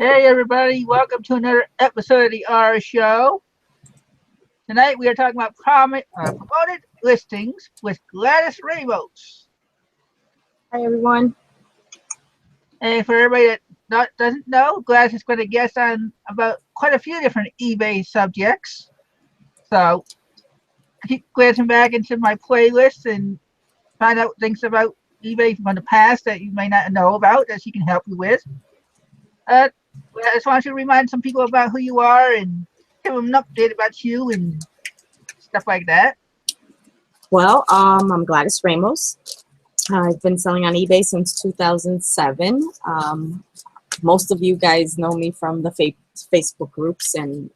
Hey everybody, welcome to another episode of the R Show. Tonight we are talking about promoted listings with Gladys Ramos. Hi everyone. And for everybody that doesn't know, Gladys has been a guest on about quite a few different eBay subjects. So keep glancing back into my playlist and find out things about eBay from the past that you may not know about that she can help you with. I just want you to remind some people about who you are and give them an update about you and stuff like that. Well, I'm Gladys Ramos. I've been selling on eBay since 2007. Most of you guys know me from the Facebook groups and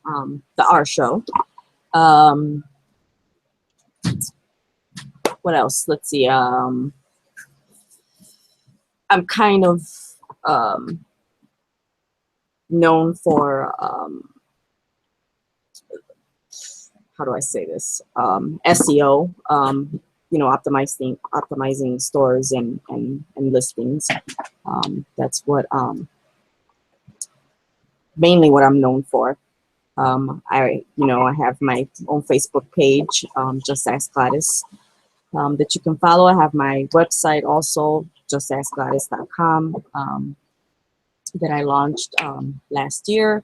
the R Show. What else? Let's see. I'm kind of known for how do I say this? SEO. Optimizing stores and listings. That's what mainly what I'm known for. I have my own Facebook page, Just Ask Gladys, that you can follow. I have my website also, justaskgladys.com, that I launched last year.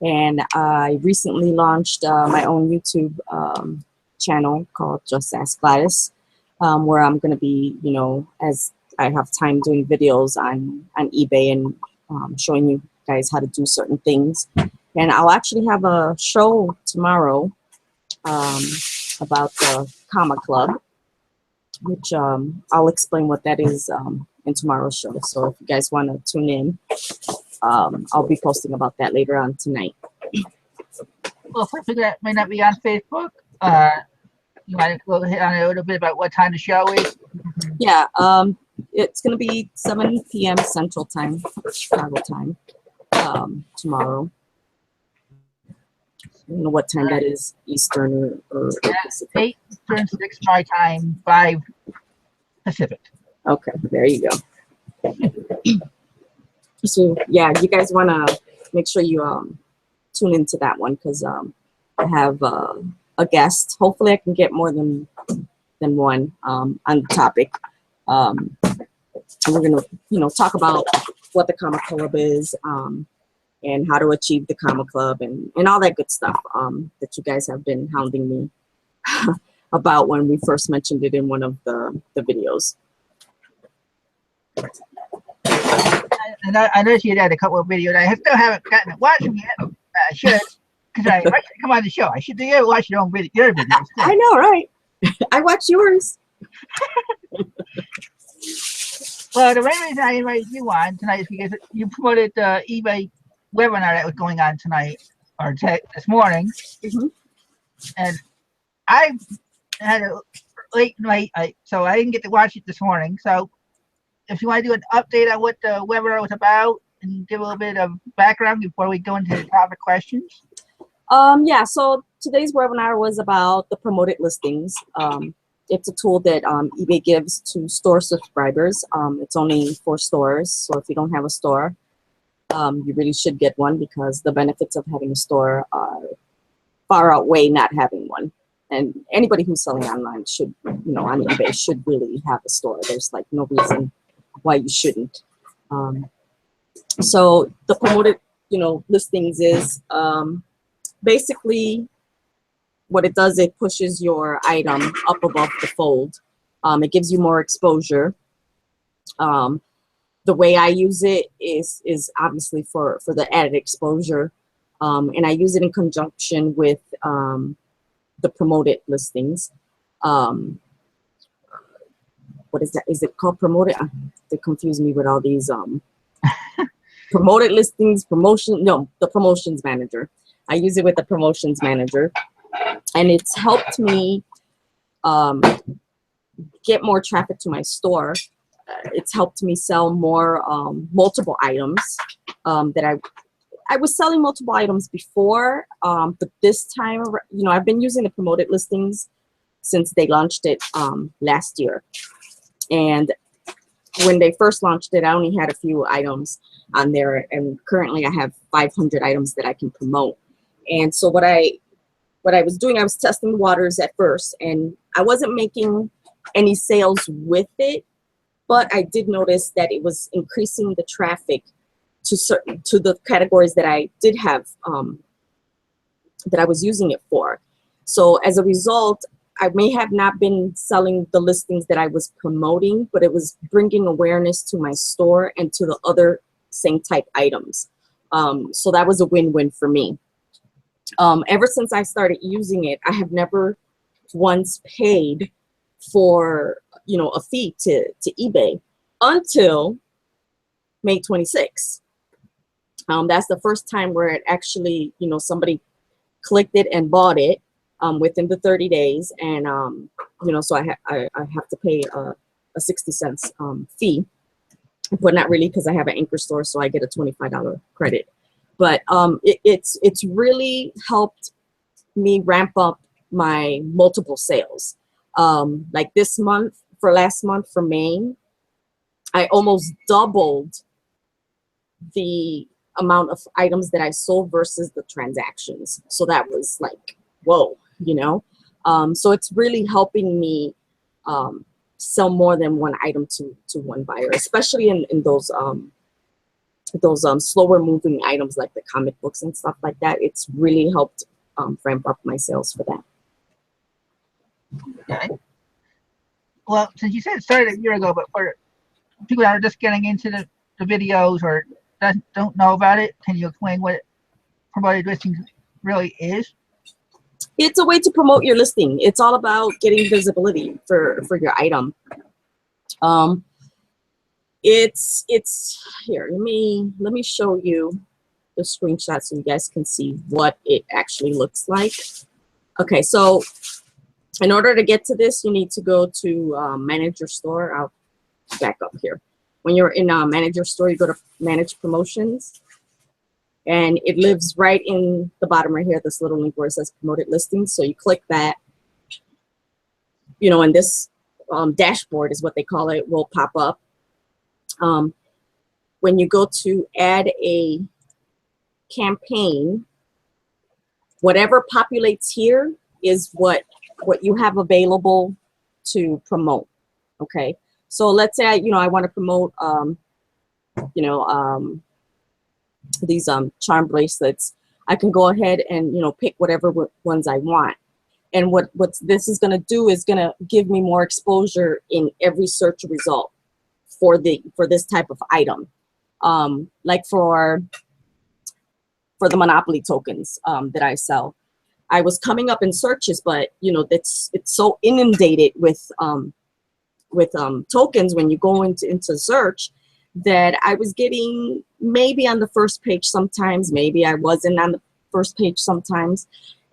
And I recently launched my own YouTube channel called Just Ask Gladys, where I'm going to be, as I have time, doing videos on eBay and showing you guys how to do certain things. And I'll actually have a show tomorrow about the Comma Club, which I'll explain what that is in tomorrow's show. So if you guys want to tune in, I'll be posting about that later on tonight. Well, for people that may not be on Facebook, you might go hit on a little bit about what time the show is. Yeah, it's going to be 7 p.m. Central Time, Chicago time, tomorrow. I don't know what time that is, Eastern or Pacific. 8 Eastern, 6 my time, 5 Pacific. Okay, there you go. So yeah, you guys want to make sure you tune into that one, because I have a guest. Hopefully I can get more than one on the topic. And we're going to talk about what the Comma Club is, and how to achieve the Comma Club, and all that good stuff that you guys have been hounding me about when we first mentioned it in one of the videos. And I know you had a couple of videos. I still haven't gotten to watch them yet. I should, because I might come on the show. I should do you watch your videos. Too. I know, right? I watch yours. Well, the main reason I invited you on tonight is because you promoted the eBay webinar that was going on tonight, or this morning. Mm-hmm. And I had a late night, so I didn't get to watch it this morning. So if you want to do an update on what the webinar was about and give a little bit of background before we go into the topic questions. Yeah, so today's webinar was about the promoted listings. It's a tool that eBay gives to store subscribers. It's only for stores, so if you don't have a store, you really should get one, because the benefits of having a store far outweigh not having one. And anybody who's selling online should, on eBay, should really have a store. There's like no reason why you shouldn't. So the promoted, listings is basically what it does. It pushes your item up above the fold. It gives you more exposure. The way I use it is obviously for the added exposure, and I use it in conjunction with the promoted listings. What is that? Is it called promoted? They confuse me with all these promoted listings, the promotions manager. I use it with the promotions manager, and it's helped me get more traffic to my store. It's helped me sell more multiple items that I was selling multiple items before, but this time, I've been using the promoted listings since they launched it last year. And when they first launched it, I only had a few items. on there, and currently I have 500 items that I can promote. And so what I was doing, I was testing the waters at first, and I wasn't making any sales with it, but I did notice that it was increasing the traffic to the categories that I did have, that I was using it for. So as a result, I may have not been selling the listings that I was promoting, but it was bringing awareness to my store and to the other same type items. So that was a win-win for me. Ever since I started using it, I have never once paid for, you know, a fee to eBay until May 26th. That's the first time where it actually, you know, somebody clicked it and bought it within the 30 days. And, you know, so I have to pay a 60 cents fee, but not really, because I have an anchor store, so I get a $25 credit. But it's really helped me ramp up my multiple sales. Like this month, last month for May, I almost doubled the amount of items that I sold versus the transactions. So that was like, whoa, you know? So it's really helping me sell more than one item to one buyer, especially in those slower moving items like the comic books and stuff like that. It's really helped ramp up my sales for that. Okay. Well, since you said it started a year ago, but for people that are just getting into the videos or don't know about it, can you explain what promoted listings really is? It's a way to promote your listing. It's all about getting visibility for your item. It's here. Let me show you the screenshot so you guys can see what it actually looks like. Okay, so in order to get to this, you need to go to manage your store. I'll back up here. When you're in manage your store, you go to manage promotions, and it lives right in the bottom right here, this little link where it says promoted listings. So you click that, you know, and this dashboard is what they call it, will pop up. When you go to add a campaign, whatever populates here is what you have available to promote. Okay, so let's say I want to promote these charm bracelets. I can go ahead and pick whatever ones I want. And what this is going to do is going to give me more exposure in every search result for this type of item. Like for the Monopoly tokens that I sell, I was coming up in searches, but it's so inundated with tokens when you go into search that I was getting maybe on the first page sometimes, maybe I wasn't on the first page sometimes.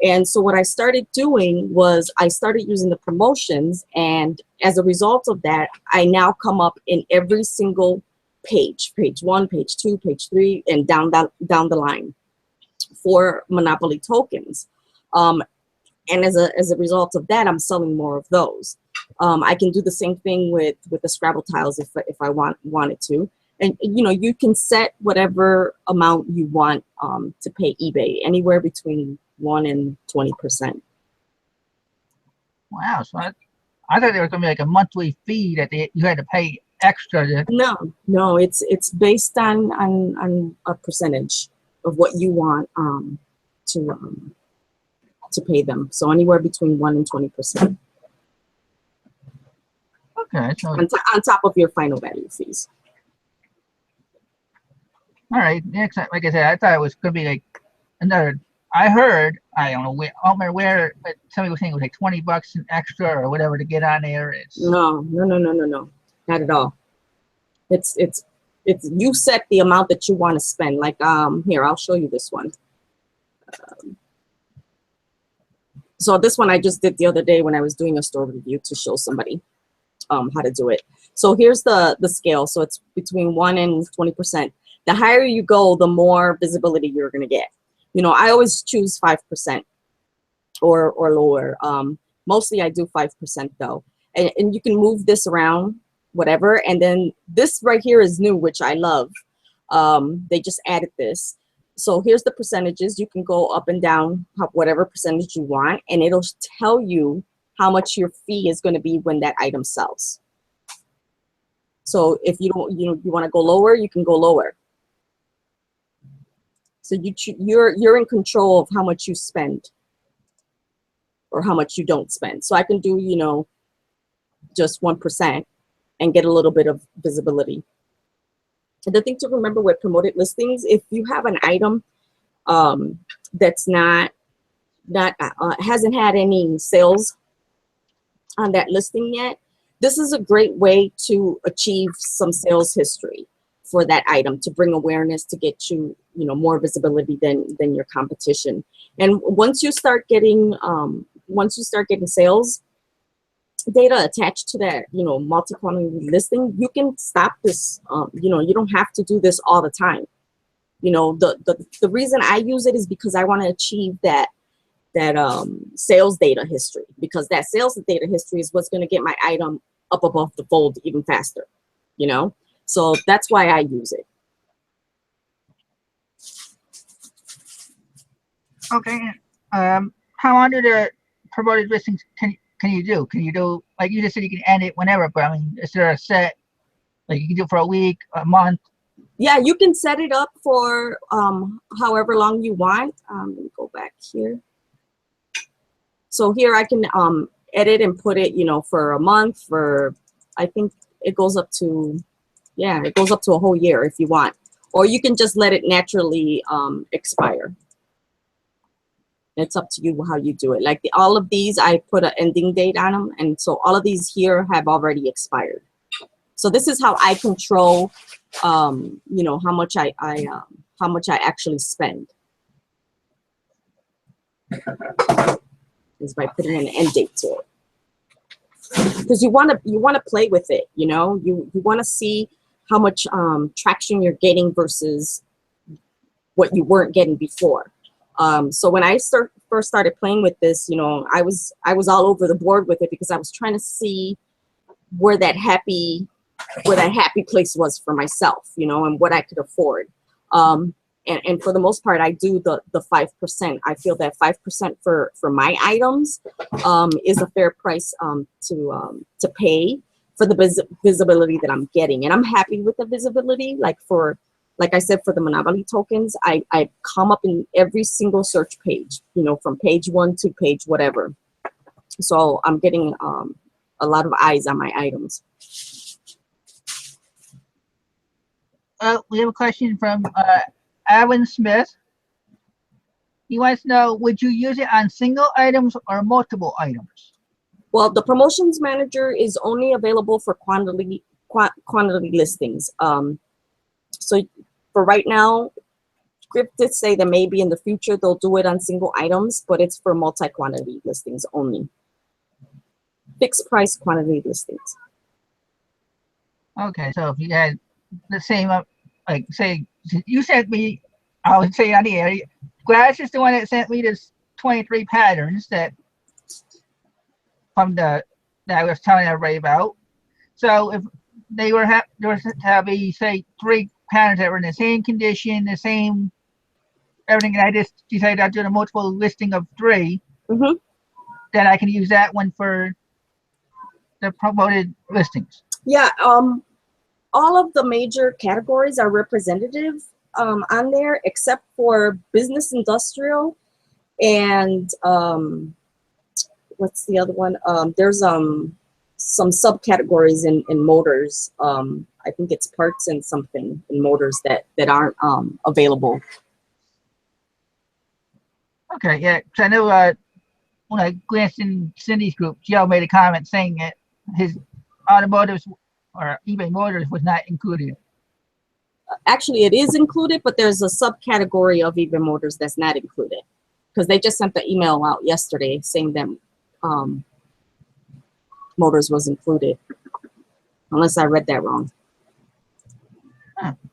And so what I started doing was I started using the promotions, and as a result of that, I now come up in every single page 1, page 2, page 3, and down the line for Monopoly tokens. And as a result of that, I'm selling more of those. I can do the same thing with the Scrabble tiles if I wanted to. And you can set whatever amount you want to pay eBay, anywhere between 1% and 20%. Wow, so I thought there was gonna be like a monthly fee that you had to pay extra to. No, it's based on a percentage of what you want to pay them. So anywhere between 1% and 20%. Okay, so on top of your final value fees. All right. Next, like I said, I thought it was gonna be like another. I heard, I don't remember where, but somebody was saying it was like $20 an extra or whatever to get on there. No, not at all. It's you set the amount that you want to spend. Like here, I'll show you this one. So this one I just did the other day when I was doing a store review to show somebody how to do it. So here's the scale. So it's between 1% and 20%. The higher you go, the more visibility you're going to get. I always choose 5% or lower. Mostly I do 5% though. And you can move this around, whatever. And then this right here is new, which I love. They just added this. So here's the percentages. You can go up and down whatever percentage you want, and it'll tell you how much your fee is going to be when that item sells. So if you don't, you want to go lower, you can go lower. So you're in control of how much you spend or how much you don't spend. So I can do, just 1% and get a little bit of visibility. And the thing to remember with promoted listings, if you have an item that's hasn't had any sales on that listing yet, this is a great way to achieve some sales history for that item, to bring awareness, to get you, more visibility than your competition. And once you start getting sales data attached to that, multi-quantity listing, you can stop this. You don't have to do this all the time. The reason I use it is because I want to achieve that sales data history, because that sales data history is what's going to get my item up above the fold even faster, so that's why I use it. Okay. How under the promoted listings can you do? Can you do, like you just said, you can end it whenever, but I mean, is there a set, like you can do it for a week, a month? Yeah, you can set it up for however long you want. Let me go back here. So here I can edit and put it, for a month, for, I think it goes up to, it goes up to a whole year if you want. Or you can just let it naturally expire. It's up to you how you do it. Like all of these, I put an ending date on them. And so all of these here have already expired. So this is how I control, how much I actually spend. Is by putting an end date to it, because you want to play with it. You want to see how much traction you're getting versus what you weren't getting before. So when I first started playing with this, I was all over the board with it, because I was trying to see where that happy place was for myself, and what I could afford. And for the most part, I do the 5%. I feel that 5% for my items is a fair price to pay for the visibility that I'm getting. And I'm happy with the visibility. Like I said, for the Monopoly tokens, I come up in every single search page, from page 1 to page whatever. So I'm getting a lot of eyes on my items. We have a question from Alan Smith. He wants to know, would you use it on single items or multiple items? Well, the promotions manager is only available for quantity listings. So for right now, Script did say that maybe in the future they'll do it on single items, but it's for multi-quantity listings only. Fixed price quantity listings. Okay, so if you had the same, like say you sent me, I would say on the air, Gladys is the one that sent me this 23 patterns that I was telling everybody about. So if there was to be, say, 3 patterns that were in the same condition, the same everything, and I just decided I'd do a multiple listing of 3, then I can use that one for the promoted listings. Yeah, all of the major categories are representative on there, except for business, industrial, and what's the other one? There's some subcategories in motors. I think it's parts and something in motors that aren't available. Okay, yeah, because I know when I glanced in Cindy's group, Joe made a comment saying that his automotives or eBay Motors was not included. Actually, it is included, but there's a subcategory of eBay Motors that's not included, because they just sent the email out yesterday saying that Motors was included, unless I read that wrong.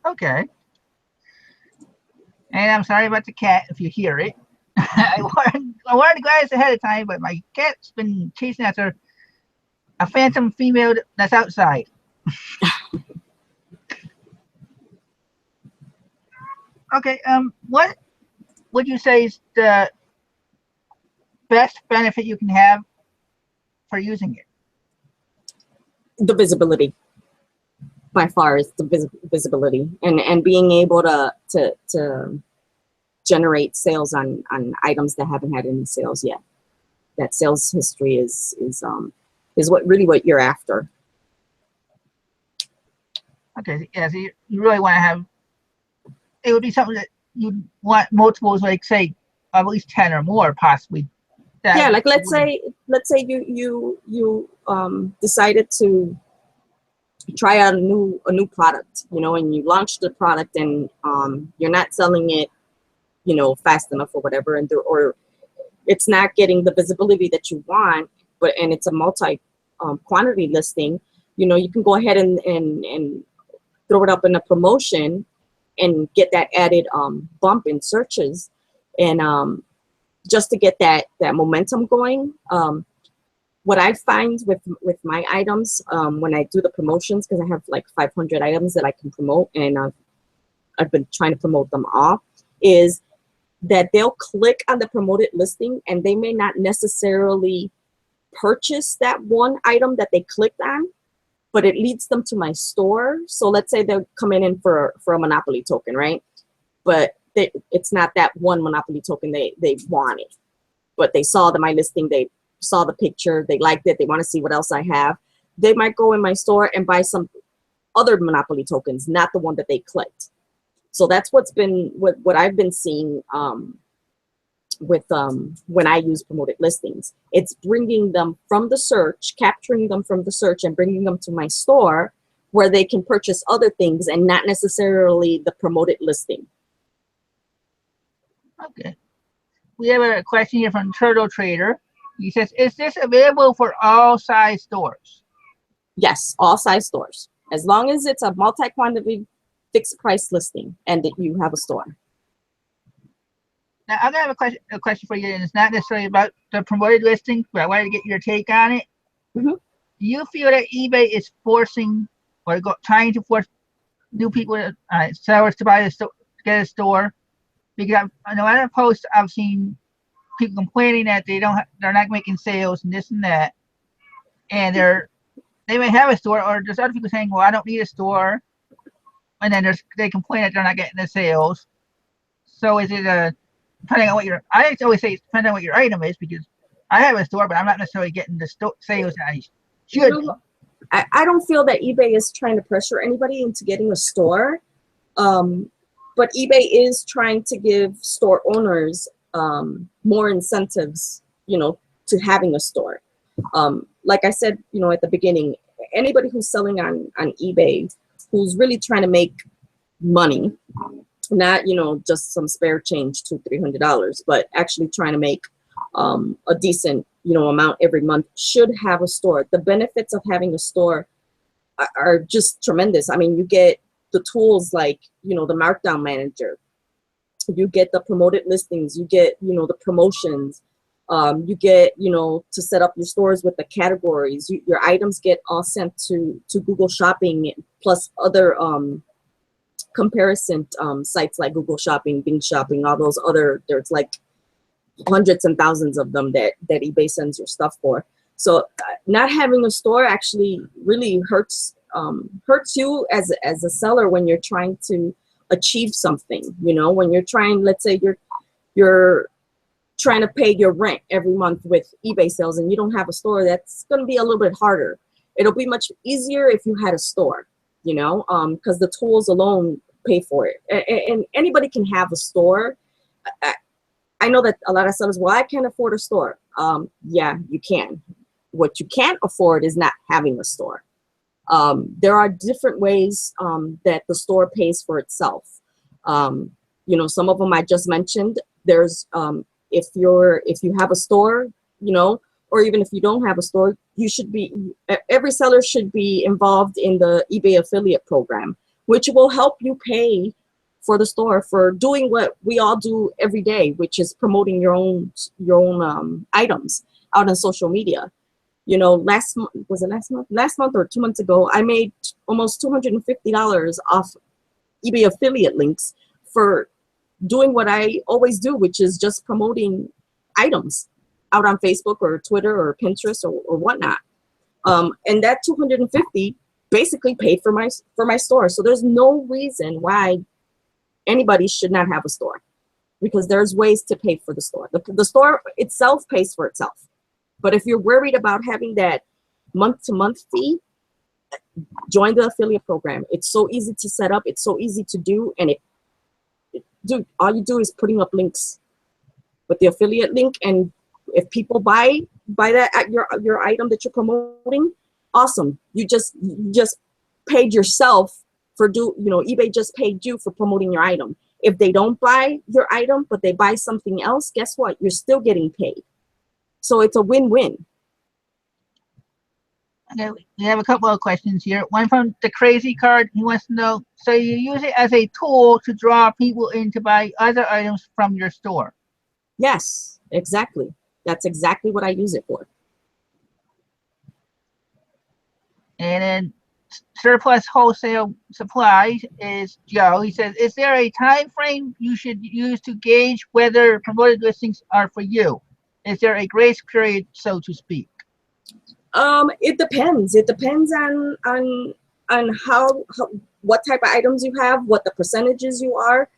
Okay. And I'm sorry about the cat if you hear it. I warned Gladys ahead of time, but my cat's been chasing after a phantom female that's outside. Okay. What would you say is the best benefit you can have for using it? The visibility, by far, is the visibility, and being able to generate sales on items that haven't had any sales yet. That sales history is what you're after. Okay. Yeah. So you really want to have. It would be something that you want multiples, like say, of at least 10 or more, possibly. Yeah, like let's say you decided to try out a new product, and you launched the product, and you're not selling it, fast enough or whatever, or it's not getting the visibility that you want, and it's a multi quantity listing. You can go ahead and throw it up in a promotion and get that added bump in searches, and just to get that momentum going. What I find with my items, when I do the promotions, because I have like 500 items that I can promote, and I've been trying to promote them all, is that they'll click on the promoted listing and they may not necessarily purchase that one item that they clicked on, but it leads them to my store. So let's say they're coming in for a Monopoly token, right? But it's not that one Monopoly token they wanted, but they saw my listing, they saw the picture, they liked it, they want to see what else I have. They might go in my store and buy some other Monopoly tokens, not the one that they clicked. So that's what I've been seeing with when I use promoted listings. It's bringing them from the search, capturing them from the search, and bringing them to my store where they can purchase other things and not necessarily the promoted listing. Okay. We have a question here from Turtle Trader. He says, "Is this available for all size stores?" Yes, all size stores, as long as it's a multi-quantity fixed price listing and that you have a store. Now, I'm gonna have a question for you, and it's not necessarily about the promoted listing, but I wanted to get your take on it. Mm-hmm. Do you feel that eBay is forcing or trying to force new people, sellers, to get a store? Because on a lot of posts I've seen people complaining that they're not making sales and this and that, and they may have a store, or there's other people saying, "Well, I don't need a store," and then they complain that they're not getting the sales. So is it depending on what I always say it's depending on what your item is, because I have a store, but I'm not necessarily getting the sales that I should. I don't feel that eBay is trying to pressure anybody into getting a store, but eBay is trying to give store owners more incentives, to having a store. Like I said, at the beginning, anybody who's selling on eBay, who's really trying to make money, not just some spare change, $200-300, but actually trying to make a decent amount every month, should have a store. The benefits of having a store are just tremendous. I mean, you get the tools like the markdown manager, you get the promoted listings, you get the promotions, you get to set up your stores with the categories. Your items get all sent to Google Shopping, plus other comparison sites like Google Shopping, Bing Shopping, all those other, there's like hundreds and thousands of them that eBay sends your stuff for. So not having a store actually really hurts you as a seller when you're trying to achieve something. When you're trying, let's say you're trying to pay your rent every month with eBay sales and you don't have a store, that's going to be a little bit harder. It'll be much easier if you had a store, because the tools alone pay for it. And anybody can have a store. I know that a lot of sellers, well, I can't afford a store. Yeah, you can. What you can't afford is not having a store. There are different ways that the store pays for itself. Some of them I just mentioned. There's if you have a store, or even if you don't have a store, every seller should be involved in the eBay affiliate program, which will help you pay for the store for doing what we all do every day, which is promoting your own items out on social media. Last month or 2 months ago, I made almost $250 off eBay affiliate links for doing what I always do, which is just promoting items out on Facebook or Twitter or Pinterest or whatnot. And that 250 basically paid for my store. So there's no reason why anybody should not have a store, because there's ways to pay for the store. The store itself pays for itself. But if you're worried about having that month-to-month fee, join the affiliate program. It's so easy to set up. It's so easy to do. And dude, all you do is putting up links with the affiliate link. And if people buy that at your item that you're promoting, awesome. You just paid yourself for eBay just paid you for promoting your item. If they don't buy your item, but they buy something else, guess what? You're still getting paid. So it's a win-win. Okay, we have a couple of questions here. One from the Crazy Card. He wants to know, so you use it as a tool to draw people in to buy other items from your store? Yes, exactly. That's exactly what I use it for. And then Surplus Wholesale Supplies is Joe. He says, is there a time frame you should use to gauge whether promoted listings are for you? Is there a grace period, so to speak? It depends. It depends on how what type of items you have, what the percentages you are.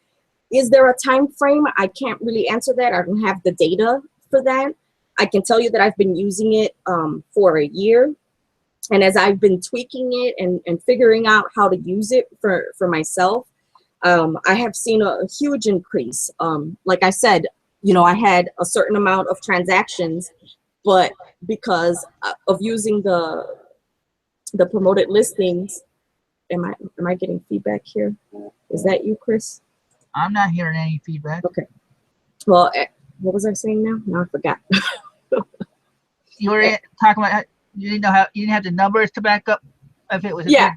Is there a time frame? I can't really answer that. I don't have the data for that. I can tell you that I've been using it for a year. And as I've been tweaking it and figuring out how to use it for myself, I have seen a huge increase. Like I said, I had a certain amount of transactions, but because of using the promoted listings, am I getting feedback here? Is that you, Chris? I'm not hearing any feedback. Okay. Well, what was I saying now? No, I forgot. You were talking about you didn't have the numbers to back up if it was yeah.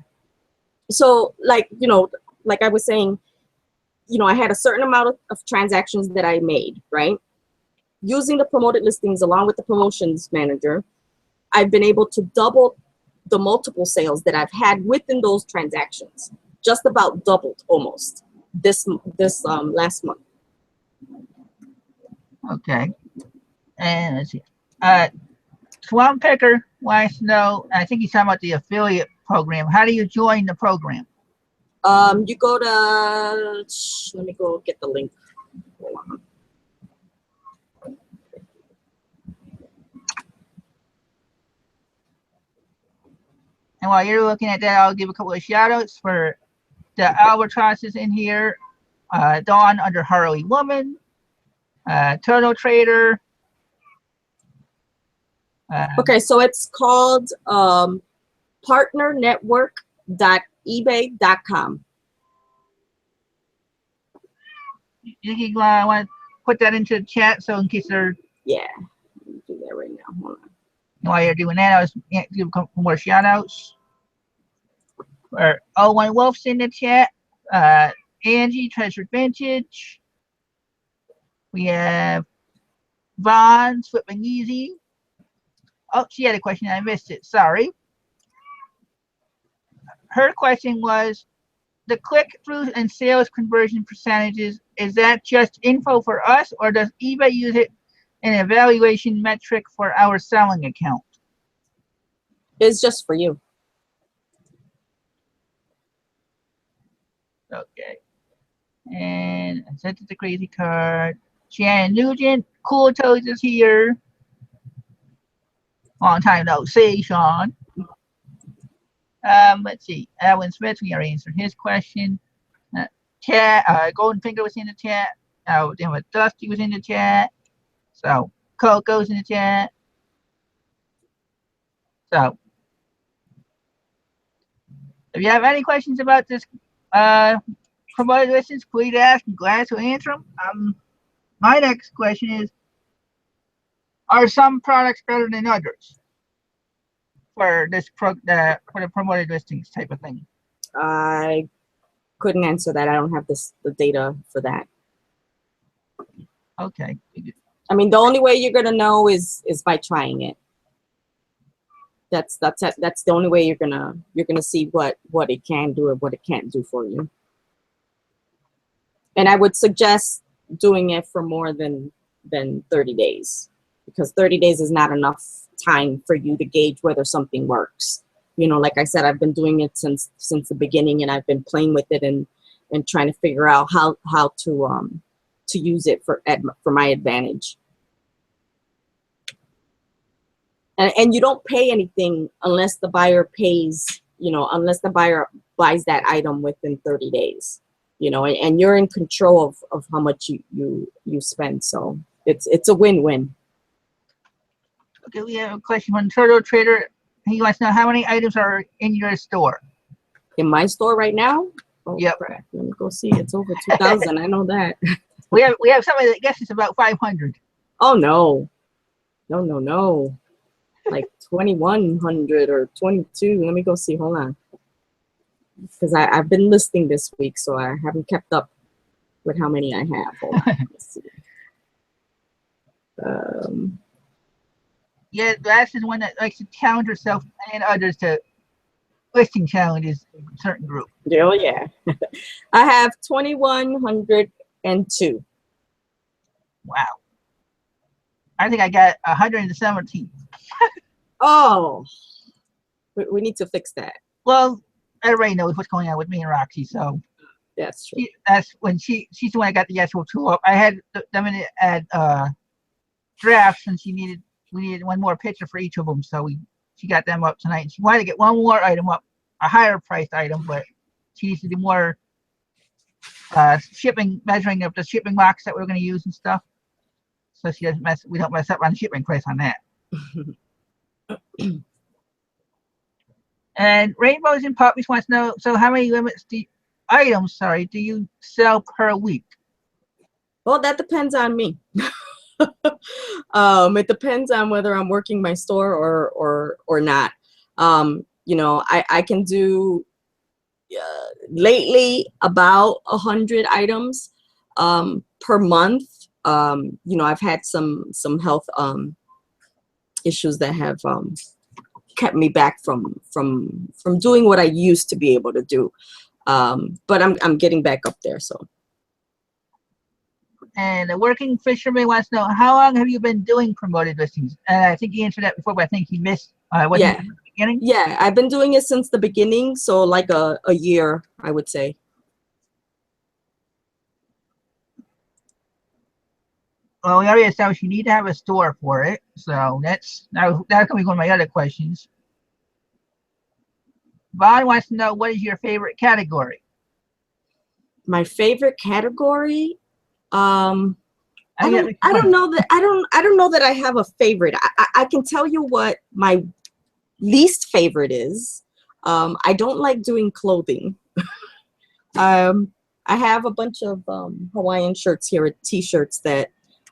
So like I was saying, I had a certain amount of transactions that I made, right? Using the promoted listings along with the promotions manager, I've been able to double the multiple sales that I've had within those transactions. Just about doubled almost this last month. Okay. And let's see. Swamp Picker wants to know, I think he's talking about the affiliate program. How do you join the program? You go to, let me go get the link. Hold on. And while you're looking at that, I'll give a couple of shout outs for the albatrosses in here. Dawn under Harley Woman, Turtle Trader. Okay, so it's called partnernetwork.ebay.com. You want to put that into the chat so in case they're. Yeah, let me do that right now. Hold on. While you're doing that, I was give a couple more shout outs. Or Owen Wolf's in the chat. Angie, Treasured Vintage. We have Vaughn, Flipping Easy. Oh, she had a question. I missed it. Sorry. Her question was, the click-through and sales conversion percentages, is that just info for us, or does eBay use it an evaluation metric for our selling account? It's just for you. Okay. And I sent it the Crazy Card. Shannon Nugent, Cool Toes is here. Long time no see, Sean. Let's see. Alan Smith, we already answered his question. Golden Finger was in the chat. Then with Dusty was in the chat. So Coco's in the chat. So if you have any questions about this promoted listings, please ask. I'm glad to answer them. My next question is, are some products better than others for this for the promoted listings type of thing? I couldn't answer that. I don't have the data for that. Okay. I mean, the only way you're gonna know is by trying it. That's the only way you're gonna see what it can do or what it can't do for you. And I would suggest doing it for more than 30 days, because 30 days is not enough time for you to gauge whether something works. You know, like I said, I've been doing it since the beginning, and I've been playing with it and trying to figure out how to use it for my advantage. And you don't pay anything unless the buyer pays, you know, unless the buyer buys that item within 30 days, you know, and you're in control of how much you spend. So it's a win-win. Okay, we have a question from Turtle Trader. He wants to know how many items are in your store. In my store right now? Oh, yep. Crap. Let me go see. It's over 2,000. I know that. We have somebody that guesses about 500. Oh no. No. Like 2,100 or 22. Let me go see. Hold on. Because I've been listing this week, so I haven't kept up with how many I have. Hold on. Let's see. Yeah, Gladys is one that likes to challenge herself and others to listing challenges in a certain group. Oh yeah. I have 2,102. Wow. I think I got 117. Oh, we need to fix that. Well, everybody knows what's going on with me and Roxy, so that's true. That's when she's the one I got the actual tool up. I had them in at drafts, and we needed one more picture for each of them, so she got them up tonight. And she wanted to get one more item up, a higher priced item, but she needs to do more measuring of the shipping box that we're going to use and stuff, so we don't mess up on the shipping price on that. And Rainbows and Puppies wants to know, so how many items do you sell per week? Well, that depends on me. It depends on whether I'm working my store or not. You know, I can do lately about 100 items per month. You know, I've had some health issues that have kept me back from doing what I used to be able to do. But I'm getting back up there. So. And the working fisherman wants to know, how long have you been doing promoted listings? And I think he answered that before, but I think he missed what yeah. he did at the beginning. Yeah, I've been doing it since the beginning, so like a year, I would say. Well, we already established you need to have a store for it, so that's going to be one of my other questions. Vaughn wants to know, what is your favorite category? My favorite category? I don't know that I have a favorite. I can tell you what my least favorite is. I don't like doing clothing. I have a bunch of Hawaiian shirts here, t-shirts that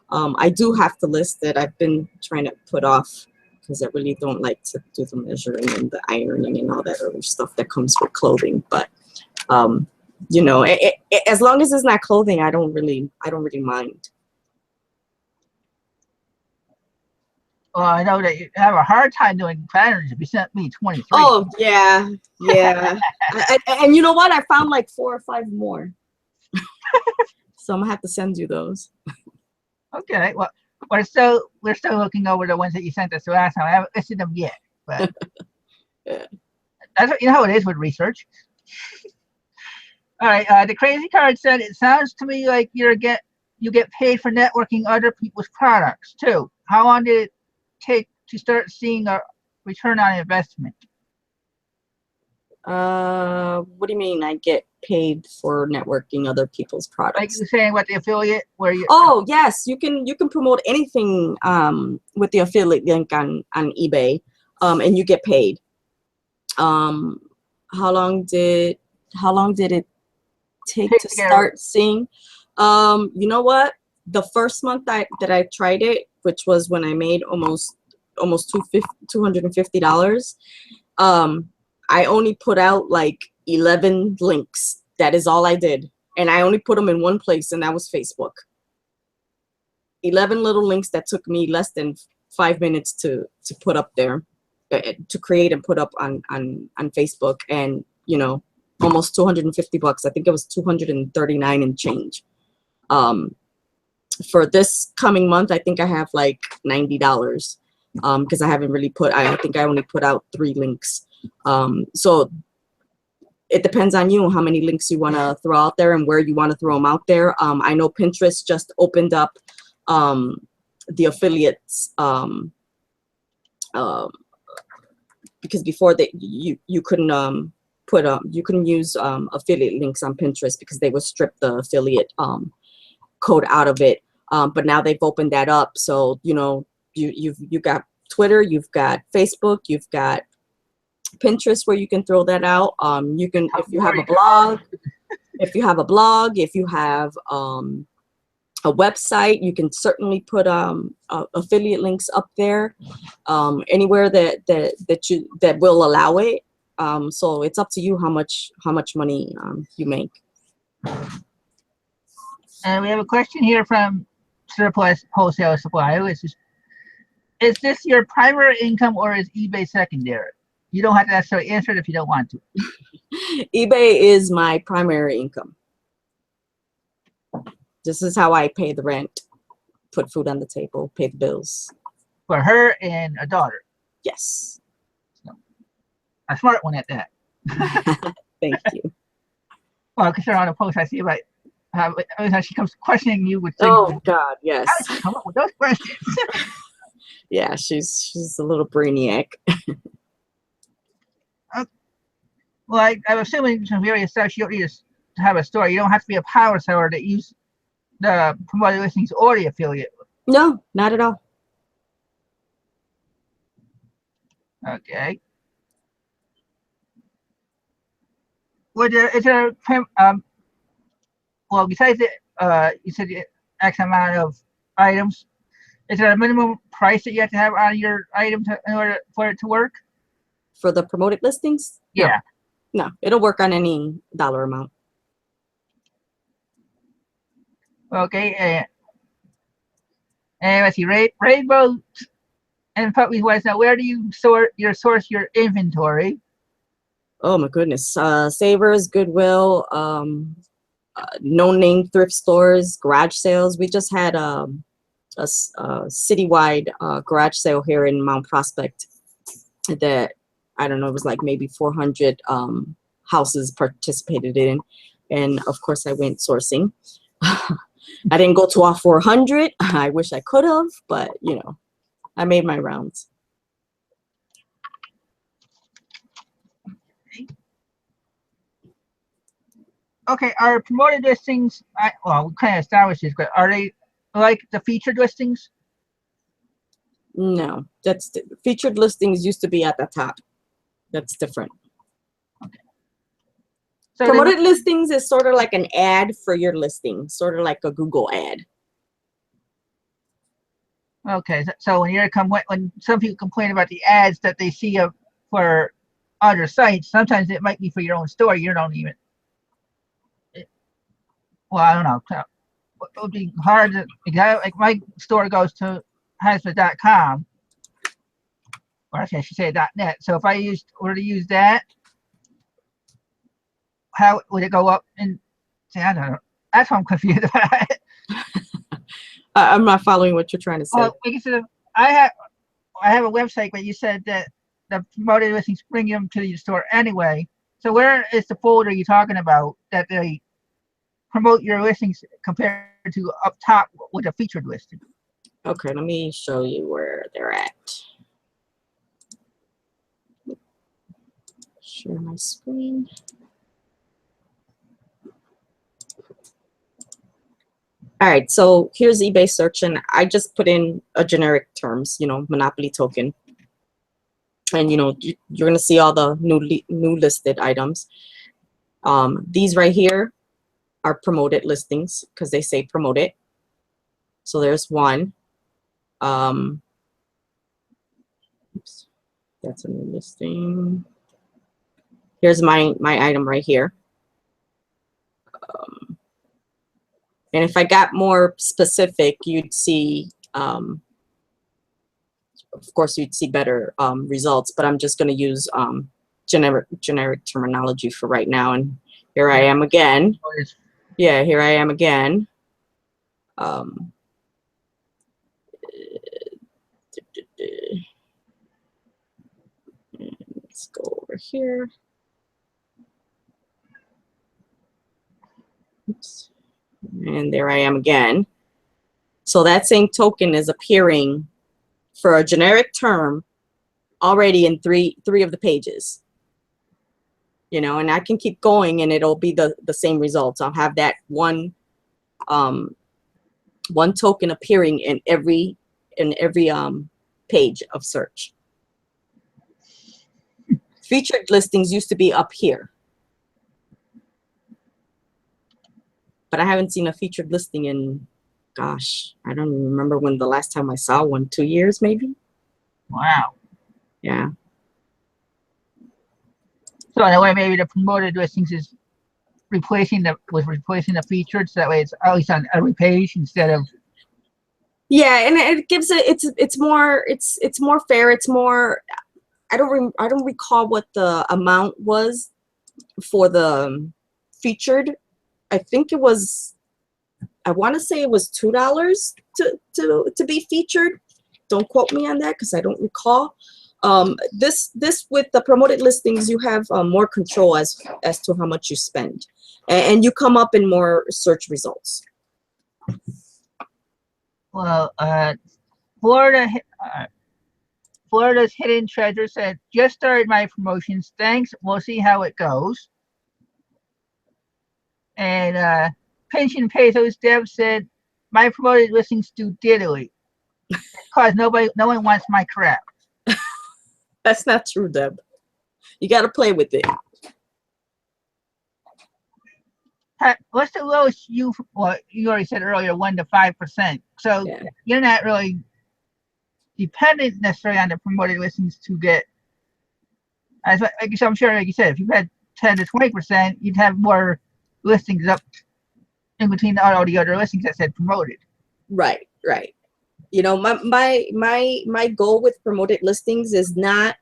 I do have to list that I've been trying to put off because I really don't like to do the measuring and the ironing and all that other stuff that comes with clothing. But you know, as long as it's not clothing, I don't really mind. Well, I know that you have a hard time doing patterns if you sent me 23. Oh, yeah. And you know what? I found like 4 or 5 more. So I'm going to have to send you those. Okay. Well, we're still looking over the ones that you sent us last time. I haven't listed them yet, but yeah. That's what, you know how it is with research. All right. The crazy card said, it sounds to me like you get paid for networking other people's products too. How long did it take to start seeing a return on investment? What do you mean I get paid for networking other people's products? Like you were saying about the affiliate where you... Oh, yes, you can promote anything with the affiliate link on eBay, and you get paid. How long did it take to start seeing? You know what? The first month that I tried it, which was when I made almost $250, I only put out like 11 links. That is all I did. And I only put them in one place, and that was Facebook. 11 little links that took me less than 5 minutes to put up there, to create and put up on Facebook. And, you know, almost 250 bucks. I think it was 239 and change. For this coming month, I think I have like $90 because I haven't really I think I only put out 3 links. So it depends on you how many links you want to throw out there and where you want to throw them out there. I know Pinterest just opened up the affiliates because before you couldn't you couldn't use affiliate links on Pinterest because they would strip the affiliate code out of it. But now they've opened that up, so you know you've got Twitter, you've got Facebook, you've got Pinterest where you can throw that out. You can, if you have a blog, if you have a website, you can certainly put affiliate links up there, anywhere that will allow it. So it's up to you how much money you make. And we have a question here from Surplus Wholesale Supply, which is this your primary income or is eBay secondary? You don't have to necessarily answer it if you don't want to. eBay is my primary income. This is how I pay the rent, put food on the table, pay the bills. For her and a daughter. Yes. So, a smart one at that. Thank you. Well, because on the post, I see like how she comes questioning you with things. Oh God, yes. How did she come up with those questions? Yeah, she's a little brainiac. Well, I'm assuming some various stuff you don't need to have a store. You don't have to be a power seller to use the promoted listings or the affiliate. No, not at all. Okay. Is there well, besides it, you said X amount of items. Is there a minimum price that you have to have on your item in order for it to work? For the promoted listings? Yeah. No, it'll work on any dollar amount. Okay. And let's see, Rainbow and Puppy was now. Where do you source your inventory? Oh my goodness. Savers, Goodwill, no-name thrift stores, garage sales. We just had a citywide garage sale here in Mount Prospect that, I don't know, it was like maybe 400 houses participated in. And of course I went sourcing. I didn't go to all 400. I wish I could have, but you know, I made my rounds. Okay, are promoted listings, well, we kind of established this, but are they like the featured listings? No, that's featured listings used to be at the top. That's different. Okay. So promoted listings is sort of like an ad for your listing, sort of like a Google ad. Okay, so when some people complain about the ads that they see for other sites, sometimes it might be for your own store. You don't even. Well, I don't know. It would be hard to, like my store goes to hasbro.com, or actually I should say .net. So if I were to use that, how would it go up? And say, I don't know. That's why I'm confused about it. I'm not following what you're trying to say. Well, I have a website, but you said that the promoted listings bring them to your store anyway. So where is the folder you're talking about that they promote your listings compared to up top with a featured listing? Okay, let me show you where they're at. Share my screen. All right, so here's eBay search, and I just put in a generic terms, you know, Monopoly token. And, you know, you're going to see all the new listed items. These right here are promoted listings because they say promoted. So there's one. Oops, that's a new listing. Here's my item right here. And if I got more specific, you'd see, of course, you'd see better results. But I'm just going to use generic terminology for right now. And here I am again. Yeah, here I am again. Let's go over here. Oops. And there I am again. So that same token is appearing for a generic term already in three of the pages. You know, and I can keep going and it'll be the same results. I'll have that one token appearing in every page of search. Featured listings used to be up here, but I haven't seen a featured listing in, gosh, I don't even remember when the last time I saw one. 2 years maybe. Wow. Yeah. So in a way, maybe the promoted listings is replacing the featured, so that way it's always on every page instead of. Yeah, and it gives it it's more fair. It's more. I don't recall what the amount was for the featured. I think it was. I want to say it was $2 to be featured. Don't quote me on that because I don't recall. This with the promoted listings, you have more control as to how much you spend, and you come up in more search results. Well, Florida's Hidden Treasure said, just started my promotions. Thanks. We'll see how it goes. And Pension Pesos Dev said, my promoted listings do diddly because no one wants my crap. That's not true, Deb. You got to play with it. What's the lowest you already said earlier, 1 to 5%. So yeah. You're not really dependent necessarily on the promoted listings to get. I'm sure, like you said, if you had 10 to 20%, you'd have more listings up in between all the other listings that said promoted. Right. You know, my goal with promoted listings is not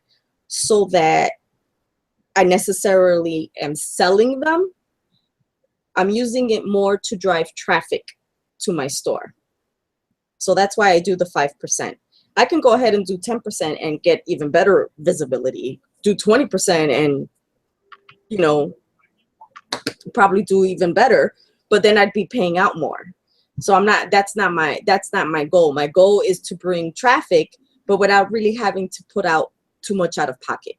so that I necessarily am selling them. I'm using it more to drive traffic to my store. So that's why I do the 5%. I can go ahead and do 10% and get even better visibility. Do 20% and, you know, probably do even better, but then I'd be paying out more. So that's not my goal. My goal is to bring traffic, but without really having to put out too much out of pocket.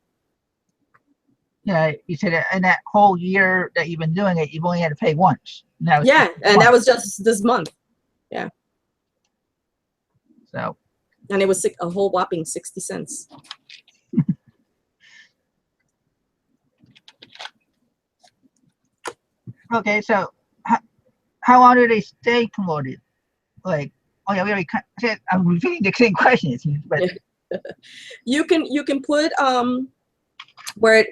Yeah, you said in that whole year that you've been doing it, you've only had to pay once. Yeah, and that was just this month. Yeah. So. And it was a whole whopping 60 cents. Okay, so how long do they stay promoted? Like, oh yeah, we already said, I'm repeating the same question. But you can put where it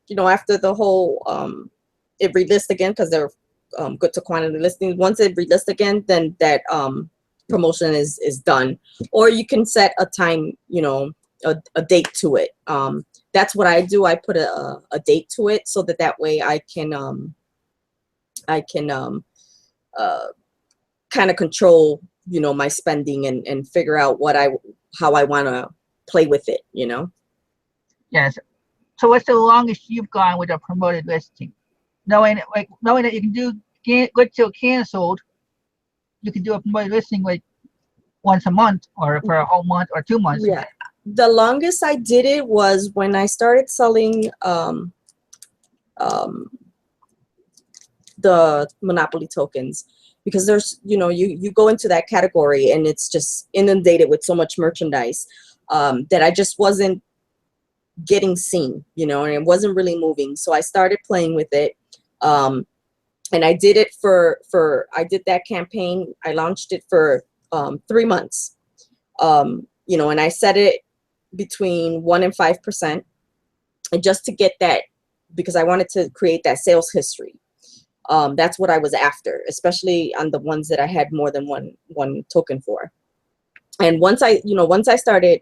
you know, after the whole it relists again, because they're good to quantity listings. Once it relists again, then that promotion is done. Or you can set a time, you know, a date to it. That's what I do. I put a date to it so that way I can kind of control, you know, my spending and figure out how I want to play with it, you know. Yes. So what's the longest you've gone with a promoted listing? Knowing that you can do good till canceled, you can do a promoted listing like once a month or for a whole month or 2 months. Yeah. The longest I did it was when I started selling the Monopoly tokens, because there's, you know, you go into that category and it's just inundated with so much merchandise that I just wasn't getting seen, you know, and it wasn't really moving. So I started playing with it. And I did it I did that campaign. I launched it for 3 months, you know, and I set it between 1% and 5%, and just to get that, because I wanted to create that sales history. That's what I was after, especially on the ones that I had more than one token for. And once I started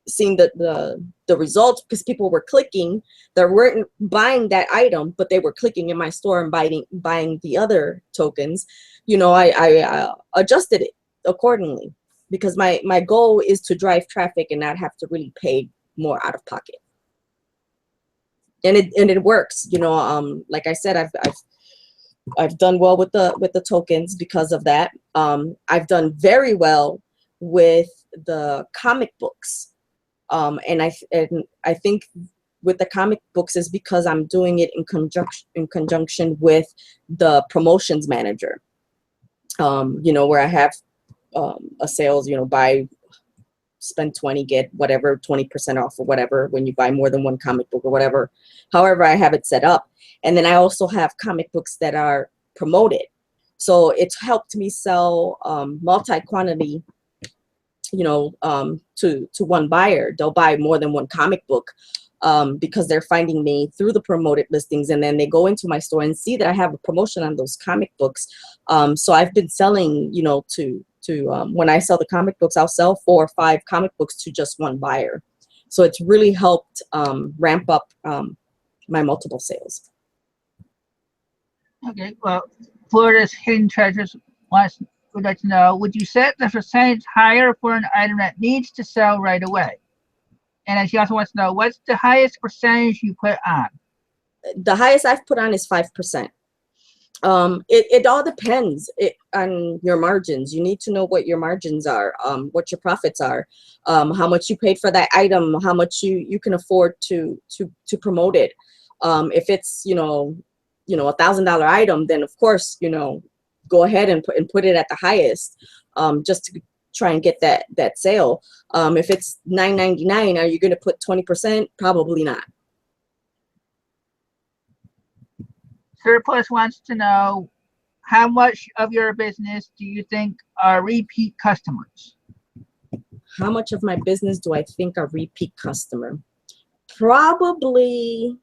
seeing the results, because people were clicking. They weren't buying that item, but they were clicking in my store and buying the other tokens. I adjusted it accordingly, because my goal is to drive traffic and not have to really pay more out of pocket. And it works. Like I said, I've done well with the tokens because of that. I've done very well with the comic books. And I think with the comic books is because I'm doing it in conjunction with the promotions manager. Where I have a sales, spend 20, get whatever, 20% off or whatever when you buy more than one comic book or whatever. However, I have it set up. And then I also have comic books that are promoted. So it's helped me sell multi-quantity, to one buyer. They'll buy more than one comic book because they're finding me through the promoted listings. And then they go into my store and see that I have a promotion on those comic books. So I've been selling, when I sell the comic books, I'll sell 4 or 5 comic books to just one buyer. So it's really helped ramp up my multiple sales. Okay, well, Florida's Hidden Treasures would like to know, would you set the percentage higher for an item that needs to sell right away? And she also wants to know, what's the highest percentage you put on? The highest I've put on is 5%. It all depends on your margins. You need to know what your margins are, what your profits are, how much you paid for that item, how much you can afford to promote it. If it's $1,000 item, then of course go ahead and put it at the highest, just to try and get that sale. If it's $9.99, are you going to put 20%? Probably not. Surplus wants to know, how much of your business do you think are repeat customers? How much of my business do I think are repeat customer? Probably,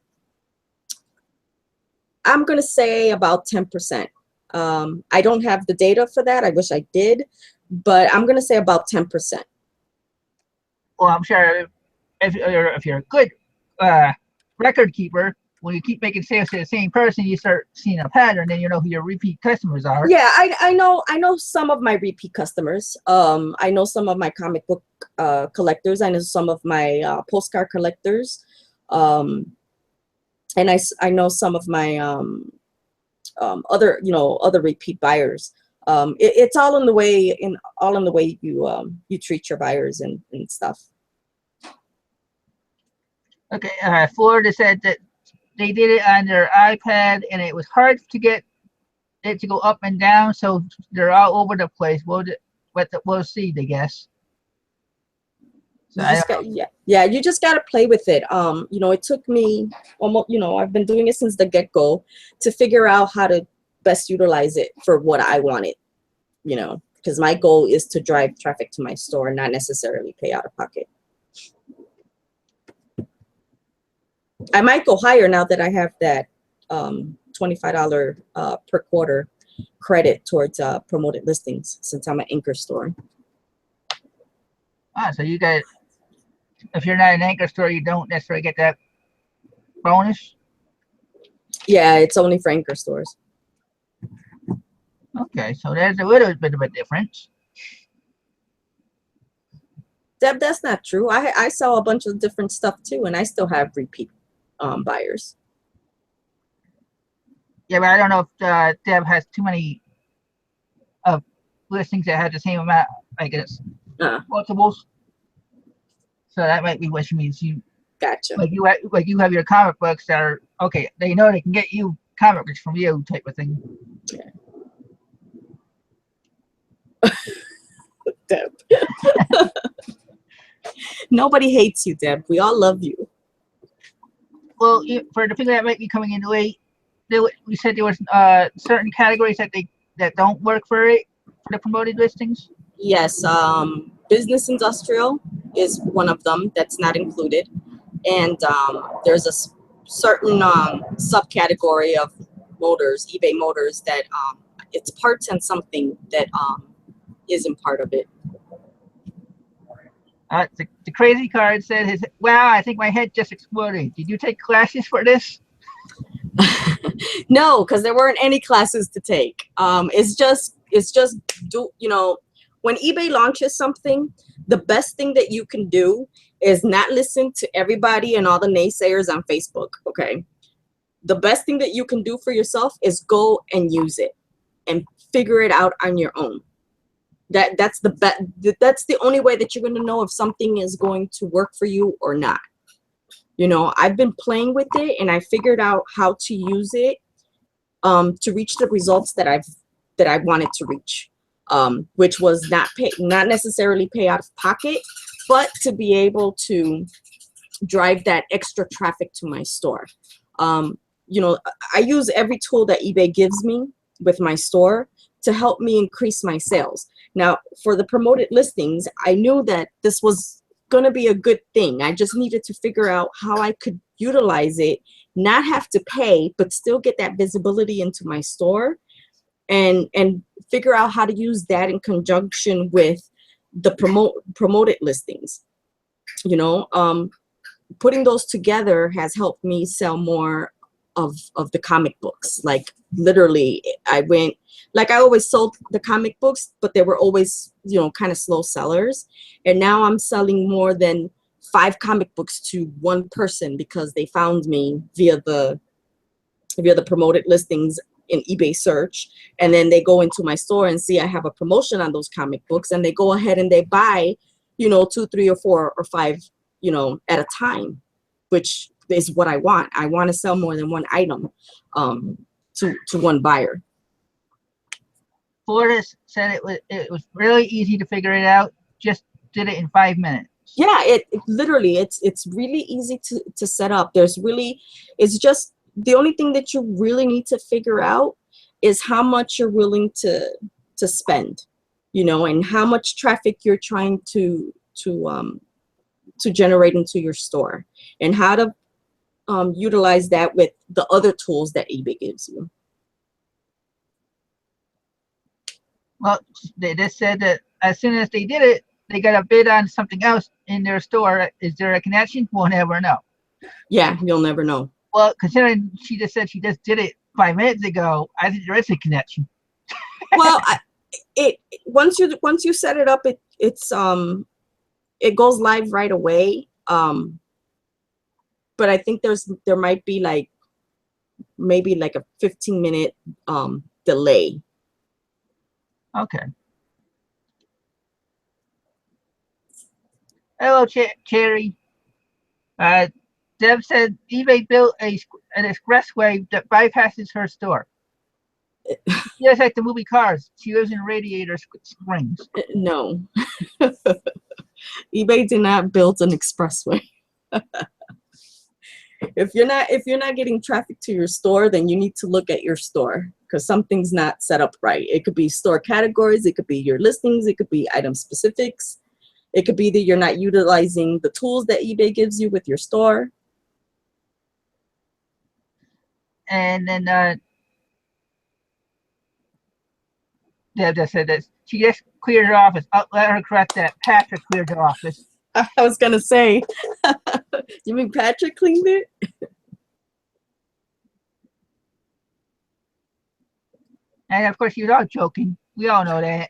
I'm going to say about 10%. I don't have the data for that. I wish I did, but I'm going to say about 10%. Well, I'm sure if you're a good record keeper, when you keep making sales to the same person, you start seeing a pattern, and you know who your repeat customers are. Yeah, I know some of my repeat customers. I know some of my comic book collectors. I know some of my postcard collectors. And I know some of my other repeat buyers. It's all in the way you treat your buyers and stuff. Okay, Florida said that they did it on their iPad, and it was hard to get it to go up and down, so they're all over the place. We'll see, I guess. So you just gotta play with it. It took me almost, I've been doing it since the get-go to figure out how to best utilize it for what I wanted, because my goal is to drive traffic to my store, not necessarily pay out of pocket. I might go higher now that I have that $25 per quarter credit towards promoted listings, since I'm an anchor store. So you got, if you're not an anchor store, you don't necessarily get that bonus? Yeah, it's only for anchor stores. Okay, so there's a little bit of a difference. Deb, that's not true. I sell a bunch of different stuff too, and I still have repeat buyers. Yeah, but I don't know if Deb has too many listings that have the same amount, I guess, multiples. So that might be what she means. You gotcha. Like you have your comic books that are okay. They know they can get you comic books from you, type of thing. Yeah. Deb. Nobody hates you, Deb. We all love you. Well, for the people that might be coming in late, we said there was certain categories that don't work for the promoted listings. Yes, business industrial is one of them that's not included, and there's a certain subcategory of motors, eBay motors, that it's parts and something that isn't part of it. The crazy card said, wow, I think my head just exploded. Did you take classes for this? No, because there weren't any classes to take. It's just when eBay launches something, the best thing that you can do is not listen to everybody and all the naysayers on Facebook. Okay, the best thing that you can do for yourself is go and use it and figure it out on your own. That's the only way that you're going to know if something is going to work for you or not. I've been playing with it and I figured out how to use it to reach the results that I wanted to reach, which was not necessarily pay out of pocket, but to be able to drive that extra traffic to my store. I use every tool that eBay gives me with my store to help me increase my sales. Now, for the promoted listings, I knew that this was going to be a good thing. I just needed to figure out how I could utilize it, not have to pay, but still get that visibility into my store, and figure out how to use that in conjunction with the promoted listings. Putting those together has helped me sell more of the comic books. Like literally, I always sold the comic books, but they were always, kind of slow sellers. And now I'm selling more than 5 comic books to one person because they found me via the promoted listings in eBay search. And then they go into my store and see I have a promotion on those comic books, and they go ahead and they buy, 2, 3, or 4 or 5, at a time, which is what I want. I want to sell more than one item to one buyer. Florida said it was really easy to figure it out. Just did it in 5 minutes. Yeah, it literally, it's really easy to set up. It's just the only thing that you really need to figure out is how much you're willing to spend, and how much traffic you're trying to generate into your store, and how to utilize that with the other tools that eBay gives you. Well, they just said that as soon as they did it, they got a bid on something else in their store. Is there a connection? We'll never know. Yeah, you'll never know. Well, considering she just said she just did it 5 minutes ago, I think there is a connection. Well, once you set it up, it goes live right away. But I think there might be maybe a 15-minute delay. Okay. Hello, Cherry. Deb said eBay built an expressway that bypasses her store. Just like the movie Cars. She lives in Radiator Springs. No. eBay did not build an expressway. If you're not getting traffic to your store, then you need to look at your store, because something's not set up right. It could be store categories, it could be your listings, it could be item specifics, it could be that you're not utilizing the tools that eBay gives you with your store. And then Deb just said that she just cleared her office. I'll let her correct that. Patrick cleared her office. I was gonna say, you mean Patrick cleaned it? And of course, she was all joking. We all know that.